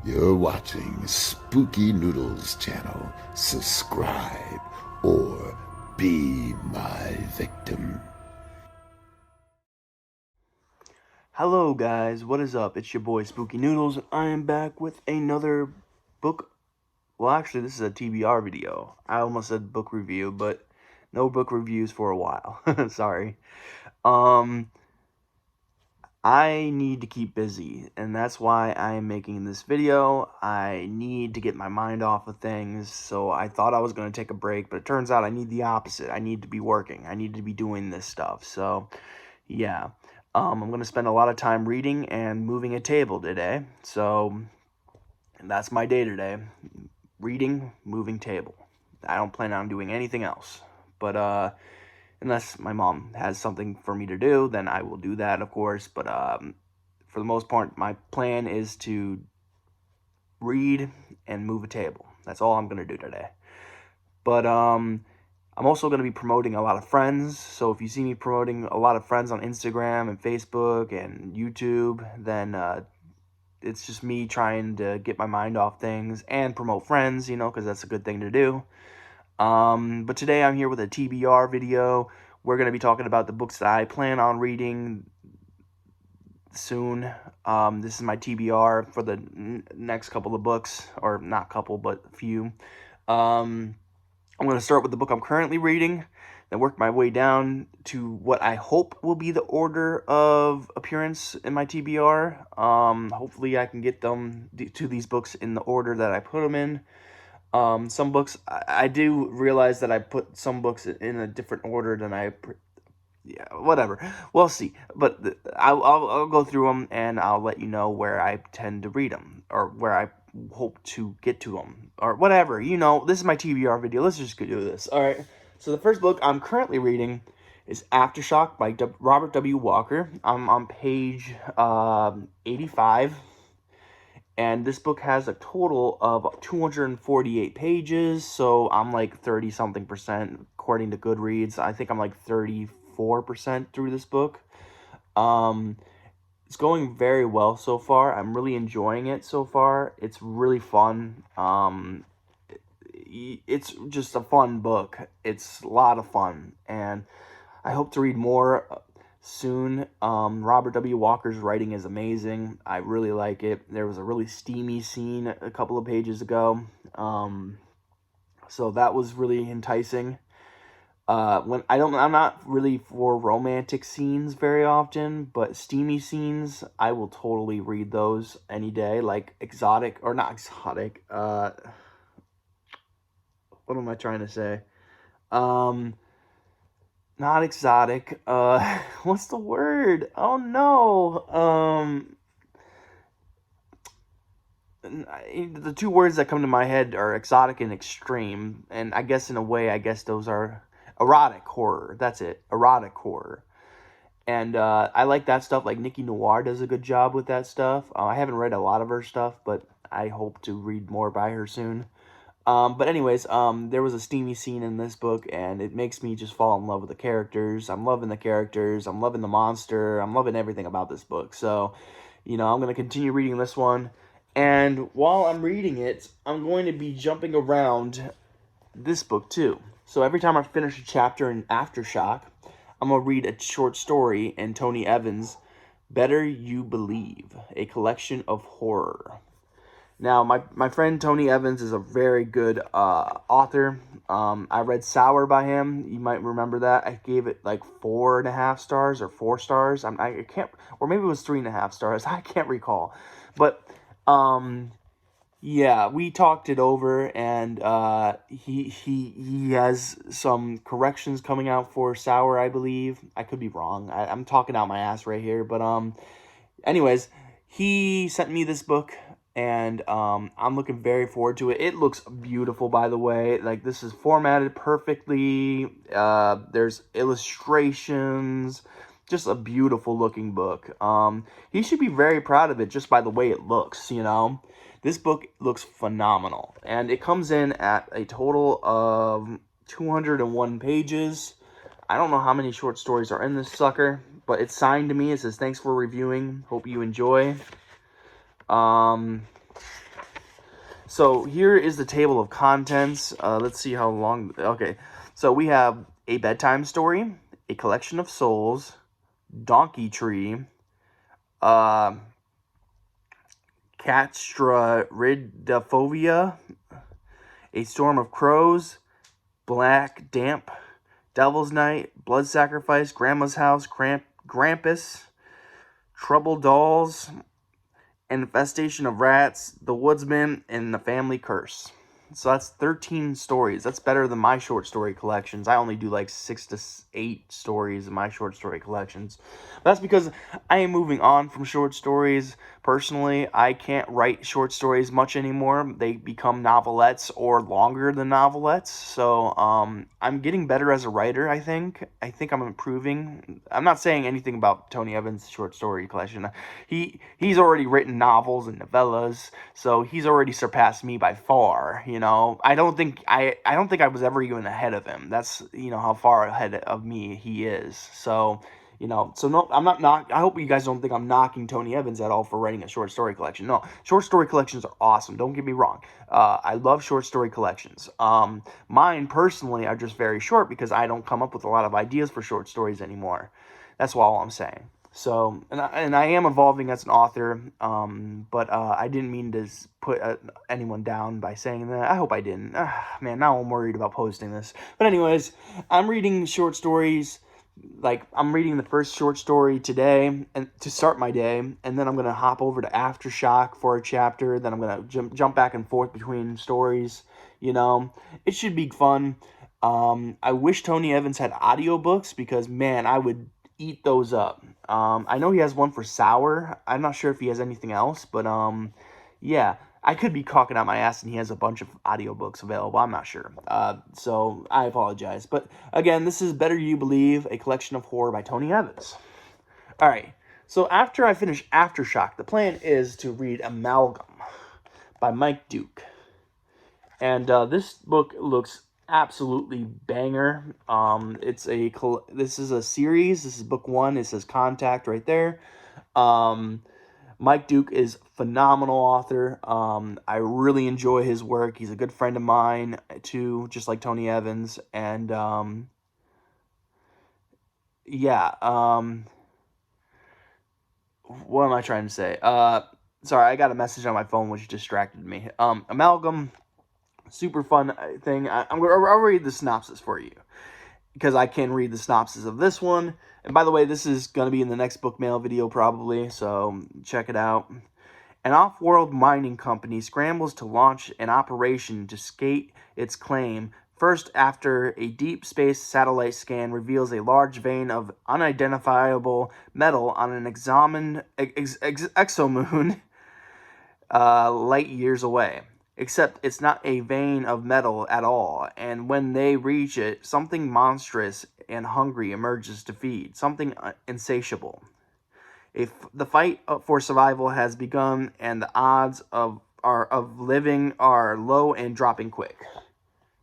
You're watching Spooky Noodles channel. Subscribe or be my victim. Hello guys, what is up? It's your boy Spooky Noodles, and I am back with another book. Well, actually, this is a TBR video. I almost said book review, but no book reviews for a while. Sorry. I need to keep busy, and that's why I am making this video. I need to get my mind off of things, so I thought I was going to take a break, but it turns out I need the opposite. I need to be working. I need to be doing this stuff, so yeah. I'm going to spend a lot of time reading and moving a table today, so that's my day today. Reading, moving table. I don't plan on doing anything else, but unless my mom has something for me to do, then I will do that, of course. But for the most part, my plan is to read and move a table. That's all I'm going to do today. But I'm also going to be promoting a lot of friends. So if you see me promoting a lot of friends on Instagram and Facebook and YouTube, then it's just me trying to get my mind off things and promote friends, you know, because that's a good thing to do. But today I'm here with a TBR video. We're going to be talking about the books that I plan on reading soon. This is my TBR for the next couple of books, or not couple, but a few. I'm going to start with the book I'm currently reading, then work my way down to what I hope will be the order of appearance in my TBR. Hopefully I can get them to these books in the order that I put them in. Some books, I do realize that I put some books in a different order than yeah, whatever. We'll see. But I'll go through them, and I'll let you know where I tend to read them, or where I hope to get to them, or whatever. You know, this is my TBR video. Let's just go do this. All right. So the first book I'm currently reading is Aftershock by Robert W. Walker. I'm on page 85. And this book has a total of 248 pages, so I'm like 30-something percent according to Goodreads. I think I'm like 34% through this book. It's going very well so far. I'm really enjoying it so far. It's really fun. It's just a fun book. It's a lot of fun, and I hope to read more soon. Robert W. Walker's writing is amazing. I really like it. There was a really steamy scene a couple of pages ago, so that was really enticing. I'm not really for romantic scenes very often, but steamy scenes, I will totally read those any day. Like exotic, or not exotic. What am I trying to say? Not exotic. What's the word? Oh no. The two words that come to my head are exotic and extreme, and I guess in a way, I guess those are erotic horror. That's it, erotic horror. And I like that stuff. Like Nikki Noir does a good job with that stuff. I haven't read a lot of her stuff, but I hope to read more by her soon. But anyways, there was a steamy scene in this book, and it makes me just fall in love with the characters. I'm loving the characters. I'm loving the monster. I'm loving everything about this book. So, you know, I'm going to continue reading this one. And while I'm reading it, I'm going to be jumping around this book too. So every time I finish a chapter in Aftershock, I'm going to read a short story in Tony Evans' Better You Believe, a collection of horror. Now, my friend Tony Evans is a very good author. I read Sour by him. You might remember that. I gave it like 4.5 stars or 4 stars. I can't, or maybe it was 3.5 stars. I can't recall. But yeah, we talked it over, and he has some corrections coming out for Sour, I believe. I could be wrong. I'm talking out my ass right here, but anyways, he sent me this book, and I'm looking very forward to it. It looks beautiful, by the way. Like, this is formatted perfectly. There's illustrations. Just a beautiful looking book. He should be very proud of it just by the way it looks, you know. This book looks phenomenal, and it comes in at a total of 201 pages. I don't know how many short stories are in this sucker, but it's signed to me. It says, "Thanks for reviewing. Hope you enjoy." So here is the table of contents. Let's see how long. Okay, so we have a bedtime story, a collection of souls, donkey tree, uh, Castraridophovia, a storm of crows, black damp, devil's night, blood sacrifice, grandma's house, Grampus, trouble dolls, infestation of rats, the woodsman, and the family curse. So that's 13 stories. That's better than my short story collections. I only do like 6 to 8 stories in my short story collections. That's because I am moving on from short stories. Personally, I can't write short stories much anymore. They become novelettes or longer than novelettes. So I'm getting better as a writer, I think. I think I'm improving. I'm not saying anything about Tony Evans' short story collection. He's already written novels and novellas, so he's already surpassed me by far. I don't think I was ever even ahead of him. That's how far ahead of me he is. So no, I'm not I hope you guys don't think I'm knocking Tony Evans at all for writing a short story collection. No, short story collections are awesome. Don't get me wrong. I love short story collections. Mine personally are just very short because I don't come up with a lot of ideas for short stories anymore. That's all I'm saying. So, and I am evolving as an author, but I didn't mean to put anyone down by saying that. I hope I didn't. Man, now I'm worried about posting this. But anyways, I'm reading short stories. Like, I'm reading the first short story today and to start my day, and then I'm going to hop over to Aftershock for a chapter. Then I'm going to jump back and forth between stories. It should be fun. I wish Tony Evans had audiobooks because, man, I would eat those up. I know he has one for Sour. I'm not sure if he has anything else, but yeah, I could be talking out my ass and he has a bunch of audiobooks available. I'm not sure. So I apologize. But again, this is Better You Believe, a collection of horror by Tony Evans. All right. So after I finish Aftershock, the plan is to read Amalgam by Mike Duke. And this book looks absolutely banger. This is a series. This is book 1. It says Contact right there. Mike Duke is phenomenal author. I really enjoy his work. He's a good friend of mine too, just like Tony Evans. And yeah. What am I trying to say? Sorry, I got a message on my phone which distracted me. Amalgam, super fun thing. I'll read the synopsis for you because I can read the synopsis of this one. And by the way, this is going to be in the next book mail video probably, so check it out. An off-world mining company scrambles to launch an operation to skate its claim first after a deep space satellite scan reveals a large vein of unidentifiable metal on an exomoon light years away. Except it's not a vein of metal at all, and when they reach it, something monstrous and hungry emerges to feed, something insatiable. The fight for survival has begun, and the odds of living are low and dropping quick.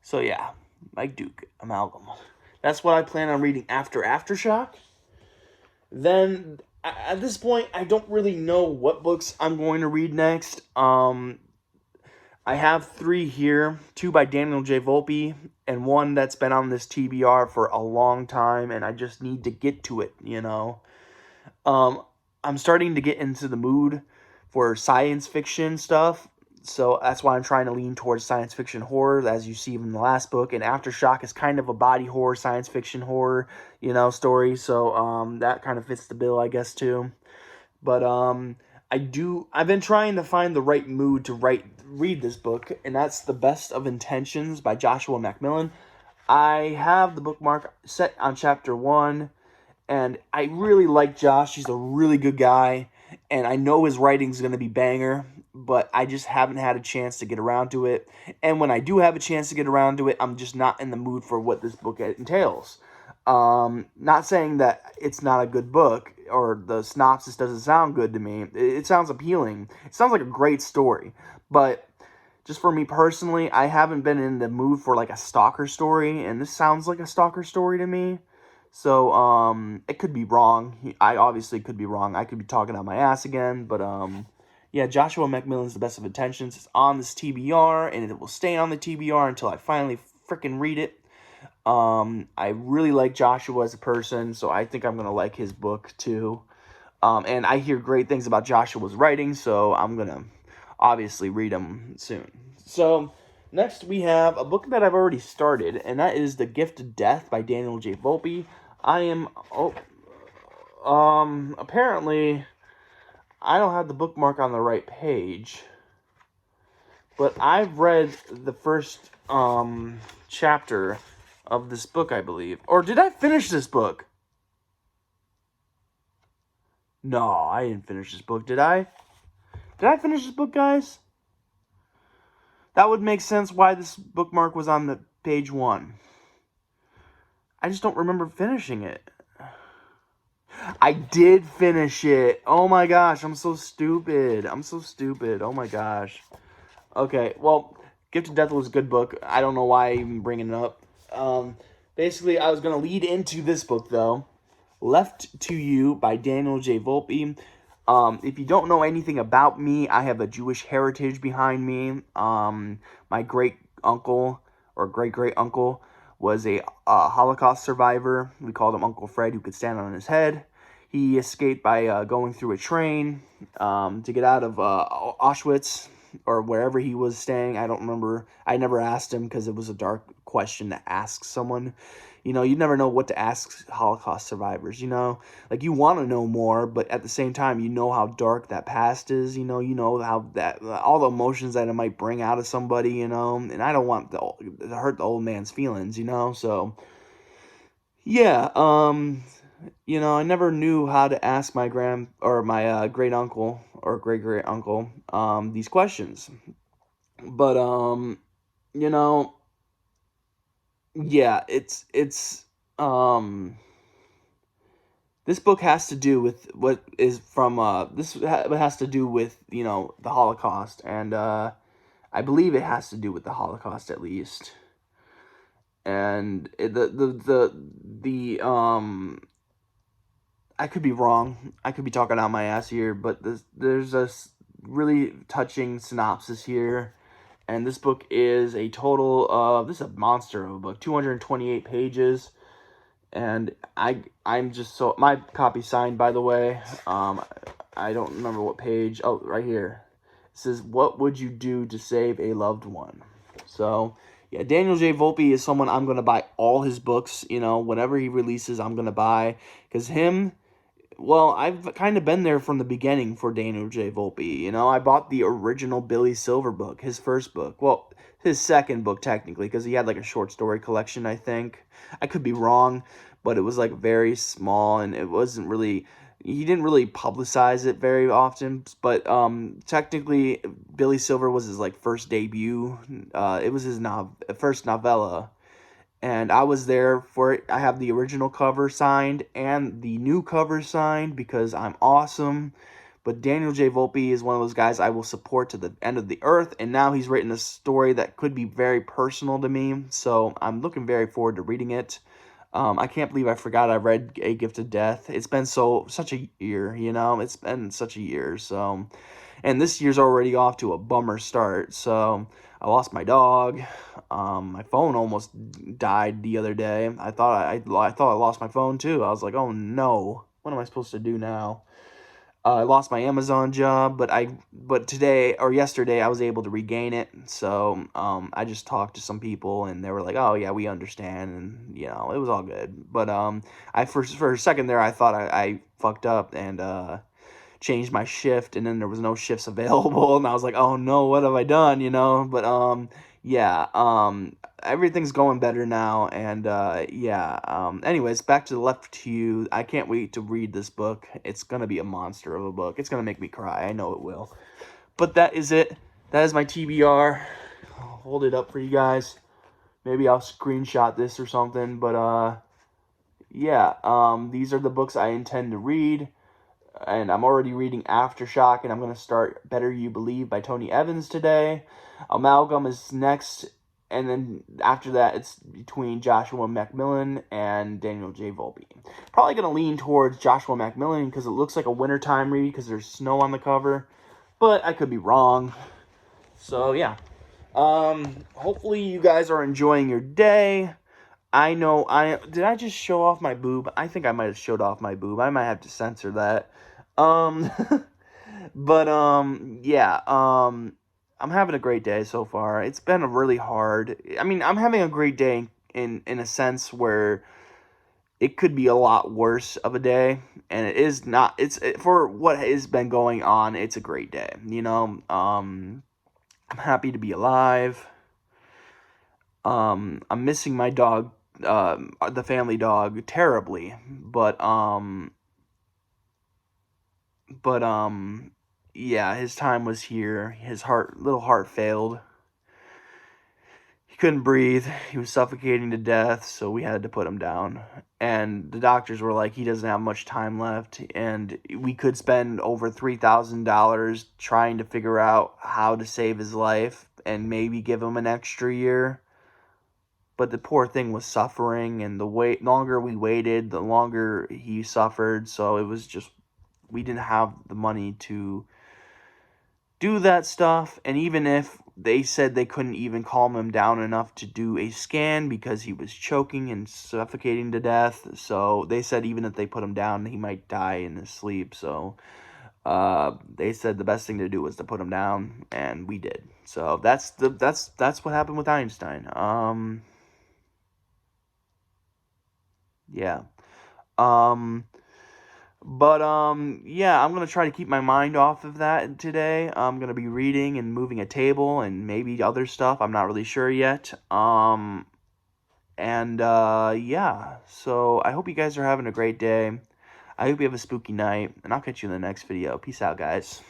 So yeah, Mike Duke, Amalgam. That's what I plan on reading after Aftershock. Then, at this point, I don't really know what books I'm going to read next. I have 3 here, 2 by Daniel J. Volpe, and 1 that's been on this TBR for a long time, and I just need to get to it, I'm starting to get into the mood for science fiction stuff, so that's why I'm trying to lean towards science fiction horror, as you see in the last book, and Aftershock is kind of a body horror, science fiction horror, story, so that kind of fits the bill, I guess, too. But I've been trying to find the right mood to read this book, and that's The Best of Intentions by Joshua Macmillan. I have the bookmark set on chapter 1, and I really like Josh. He's a really good guy, and I know his writing's going to be banger, but I just haven't had a chance to get around to it. And when I do have a chance to get around to it, I'm just not in the mood for what this book entails. Not saying that it's not a good book or the synopsis doesn't sound good to me. It sounds appealing. It sounds like a great story, but just for me personally, I haven't been in the mood for like a stalker story, and this sounds like a stalker story to me. So, it could be wrong. I obviously could be wrong. I could be talking out my ass again, but, Yeah, Joshua Macmillan's The Best of Intentions. It's on this TBR, and it will stay on the TBR until I finally freaking read it. I really like Joshua as a person, so I think I'm going to like his book too. And I hear great things about Joshua's writing, so I'm going to obviously read him soon. So, next we have a book that I've already started, and that is The Gift of Death by Daniel J. Volpe. Apparently, I don't have the bookmark on the right page, but I've read the first, chapter of this book, I believe. Or did I finish this book? No, I didn't finish this book, did I? Did I finish this book, guys? That would make sense why this bookmark was on the page 1. I just don't remember finishing it. I did finish it. Oh my gosh, I'm so stupid. Oh my gosh. Okay, well, Gift of Death was a good book. I don't know why I'm even bringing it up. Basically, I was going to lead into this book, though. Left to You by Daniel J. Volpe. If you don't know anything about me, I have a Jewish heritage behind me. My great-uncle or great-great-uncle was a Holocaust survivor. We called him Uncle Fred, who could stand on his head. He escaped by going through a train to get out of Auschwitz or wherever he was staying. I don't remember. I never asked him because it was a dark question to ask someone. You know, you never know what to ask Holocaust survivors, you know? Like, you want to know more, but at the same time, you know how dark that past is, you know how that, all the emotions that it might bring out of somebody, you know? And I don't want to hurt the old man's feelings, you know? So, yeah, I never knew how to ask my great uncle or great great uncle these questions. But you know, yeah, it's this book has to do with what is from has to do with, the Holocaust, and I believe it has to do with the Holocaust at least. And I could be wrong. I could be talking out my ass here, but there's a really touching synopsis here. And this book is a total of, this is a monster of a book, 228 pages. And I'm just so, my copy signed, by the way. I don't remember what page. Oh, right here. It says, "What would you do to save a loved one?" So, yeah, Daniel J. Volpe is someone I'm going to buy all his books, whatever he releases, I'm going to buy. Because well, I've kind of been there from the beginning for Daniel J. Volpe. I bought the original Billy Silver book, his first book. Well, his second book, technically, because he had like a short story collection, I think. I could be wrong, but it was like very small, and it wasn't really, he didn't really publicize it very often. But technically, Billy Silver was his like first debut. It was his first novella. And I was there for it. I have the original cover signed and the new cover signed because I'm awesome. But Daniel J. Volpe is one of those guys I will support to the end of the earth. And now he's written a story that could be very personal to me. So I'm looking very forward to reading it. I can't believe I forgot I read A Gift of Death. It's been such a year, It's been such a year. So, and this year's already off to a bummer start. So I lost my dog. My phone almost died the other day. I thought I lost my phone too. I was like, oh no, what am I supposed to do now? I lost my Amazon job, but today or yesterday I was able to regain it. So I just talked to some people and they were like, oh yeah, we understand, and it was all good. But I for a second there I thought I fucked up and changed my shift, and then there was no shifts available, and I was like, oh no, what have I done, but yeah, everything's going better now, and yeah, anyways, back to the Left to You. I can't wait to read this book. It's gonna be a monster of a book. It's gonna make me cry, I know it will. But that is it. That is my TBR. I'll hold it up for you guys. Maybe I'll screenshot this or something, but yeah, these are the books I intend to read. And I'm already reading Aftershock, and I'm going to start Better You Believe by Tony Evans today. Amalgam is next, and then after that, it's between Joshua Macmillan and Daniel J. Volpe. Probably going to lean towards Joshua Macmillan because it looks like a wintertime read because there's snow on the cover. but I could be wrong. So yeah. Hopefully you guys are enjoying your day. I know did I just show off my boob? I think I might have showed off my boob. I might have to censor that. Um but yeah, I'm having a great day so far. It's been a really hard. I mean, I'm having a great day in a sense where it could be a lot worse of a day, and it is not. For what has been going on, it's a great day, you know. I'm happy to be alive. I'm missing my dog, the family dog, terribly, but yeah, his time was here. His little heart failed. He couldn't breathe. He was suffocating to death, so we had to put him down. And the doctors were like, he doesn't have much time left, and we could spend over $3,000 trying to figure out how to save his life and maybe give him an extra year. But the poor thing was suffering, and the longer we waited, the longer he suffered. So it was just, we didn't have the money to do that stuff. And even if they said they couldn't even calm him down enough to do a scan because he was choking and suffocating to death, so they said even if they put him down, he might die in his sleep. So they said the best thing to do was to put him down, and we did. So that's what happened with Einstein. Yeah. Um yeah, I'm gonna try to keep my mind off of that today. I'm gonna be reading and moving a table and maybe other stuff. I'm not really sure yet. Yeah. So I hope you guys are having a great day. I hope you have a spooky night, and I'll catch you in the next video. Peace out, guys.